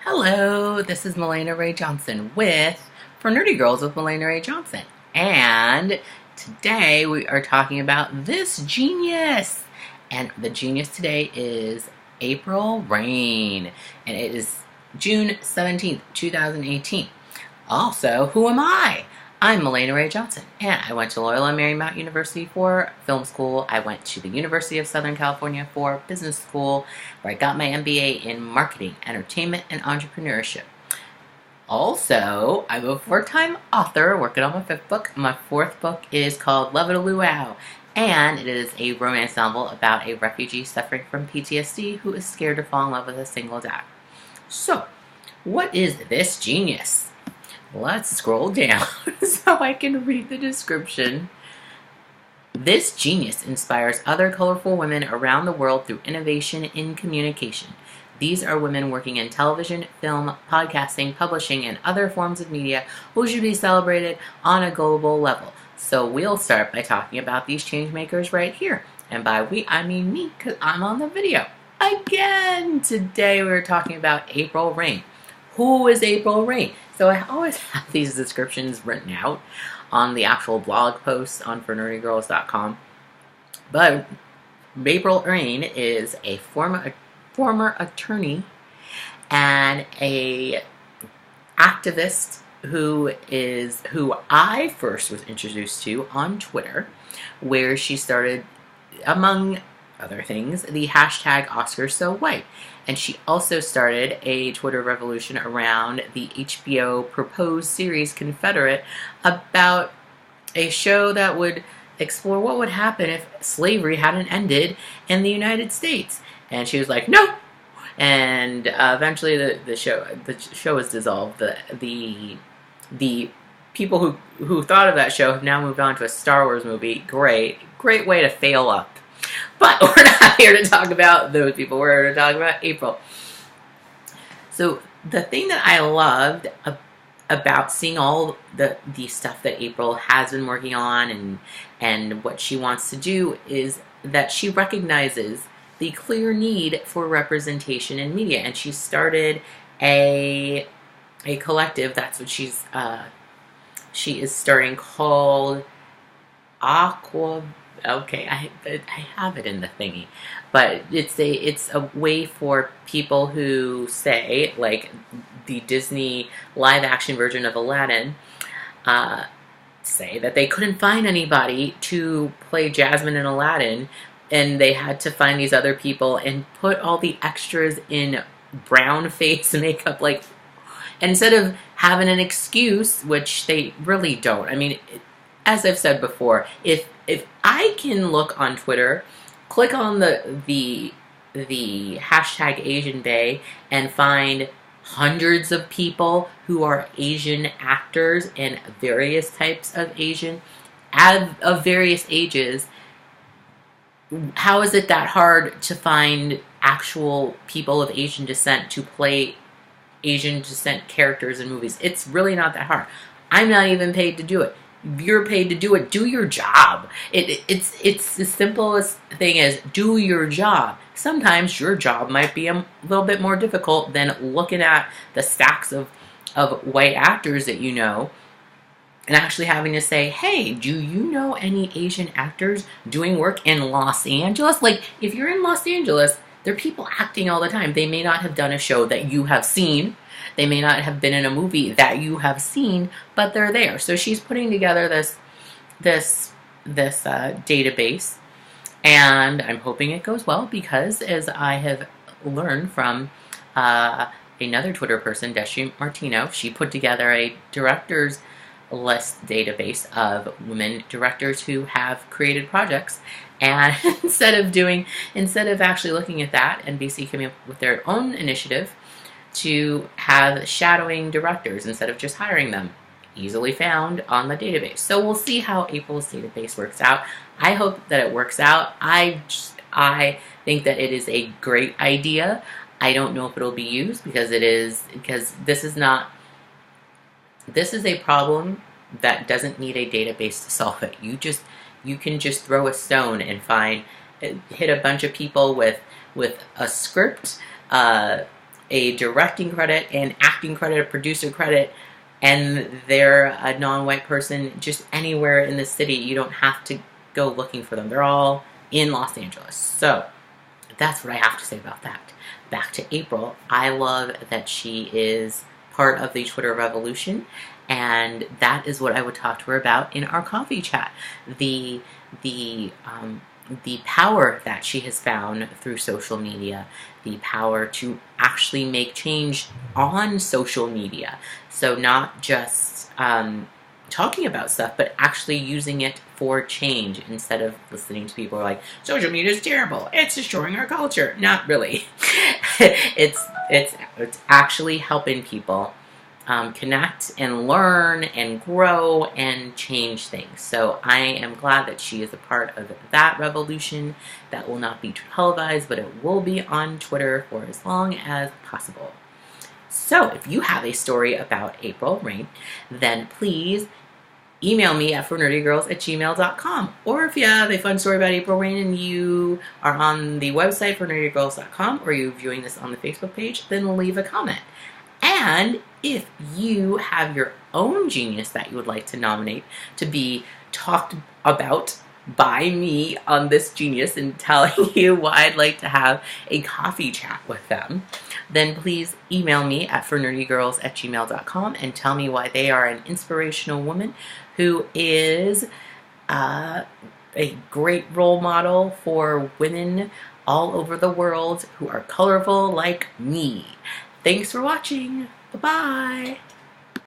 Hello, this is Mahlena Ray Johnson with For Nerdy Girls with Mahlena Ray Johnson. And today we are talking about this genius. And the genius today is April Rain. And it is June 17th, 2018. Also, who am I? I'm Mahlena Ray Johnson, and I went to Loyola Marymount University for film school. I went to the University of Southern California for business school, where I got my MBA in marketing, entertainment, and entrepreneurship. Also, I'm a four-time author working on my fifth book. My fourth book is called Love It a Luau, and it is a romance novel about a refugee suffering from PTSD who is scared to fall in love with a single dad. So, what is this genius? Let's scroll down so I can read the description. This genius inspires other colorful women around the world through innovation in communication. These are women working in television, film, podcasting, publishing, and other forms of media who should be celebrated on a global level. So we'll start by talking about these changemakers right here. And by we, I mean me, because I'm on the video. Again, today we're talking about April Rain. Who is April Rain? So I always have these descriptions written out on the actual blog posts on fornerdygirls.com. But April Rain is a former attorney and a activist who I first was introduced to on Twitter, where she started, among other things, the hashtag #OscarsSoWhite. And she also started a Twitter revolution around the HBO proposed series Confederate, about a show that would explore what would happen if slavery hadn't ended in the United States. And she was like, no! And eventually the show was dissolved. The people who thought of that show have now moved on to a Star Wars movie. Great way to fail up. But we're not here to talk about those people. We're here to talk about April. So the thing that I loved about seeing all the stuff that April has been working on and what she wants to do is that she recognizes the clear need for representation in media. And she started a collective. That's what she is starting, called Aqua. Okay, I have it in the thingy, but it's a way for people who say, like the Disney live action version of Aladdin, say that they couldn't find anybody to play Jasmine in Aladdin, and they had to find these other people and put all the extras in brown face makeup, like instead of having an excuse, which they really don't. I mean, as I've said before, if I can look on Twitter, click on the hashtag Asian Bay and find hundreds of people who are Asian actors and various types of Asian, of various ages, how is it that hard to find actual people of Asian descent to play Asian descent characters in movies? It's really not that hard. I'm not even paid to do it. You're paid to do it. Do your job. It's the simplest thing is do your job. Sometimes your job might be a little bit more difficult than looking at the stacks of white actors that you know and actually having to say, hey, do you know any Asian actors doing work in Los Angeles? Like, if you're in Los Angeles, there are people acting all the time. They may not have done a show that you have seen. They may not have been in a movie that you have seen, but they're there. So she's putting together this database, and I'm hoping it goes well because, as I have learned from another Twitter person, Deshi Martino, she put together a directors list database of women directors who have created projects. And instead of actually looking at that, NBC coming up with their own initiative to have shadowing directors instead of just hiring them, easily found on the database. So we'll see how April's database works out. I hope that it works out. I think that it is a great idea. I don't know if it'll be used because this is a problem that doesn't need a database to solve it. You can just throw a stone and hit a bunch of people with a script, a directing credit, an acting credit, a producer credit, and they're a non-white person just anywhere in the city. You don't have to go looking for them. They're all in Los Angeles. So that's what I have to say about that. Back to April. I love that she is part of the Twitter revolution, and that is what I would talk to her about in our coffee chat. The power that she has found through social media, the power to actually make change on social media. So not just talking about stuff, but actually using it for change instead of listening to people who are like, social media is terrible, it's destroying our culture. Not really. it's actually helping people connect and learn and grow and change things. So I am glad that she is a part of that revolution that will not be televised, but it will be on Twitter for as long as possible. So if you have a story about April Rain, then please email me at fornerdygirls@gmail.com. Or if you have a fun story about April Rain and you are on the website fornerdygirls.com, or you're viewing this on the Facebook page, then leave a comment. And if you have your own genius that you would like to nominate to be talked about by me on this genius and telling you why I'd like to have a coffee chat with them, then please email me at fornerdygirls@gmail.com and tell me why they are an inspirational woman who is a great role model for women all over the world who are colorful like me. Thanks for watching. Bye-bye.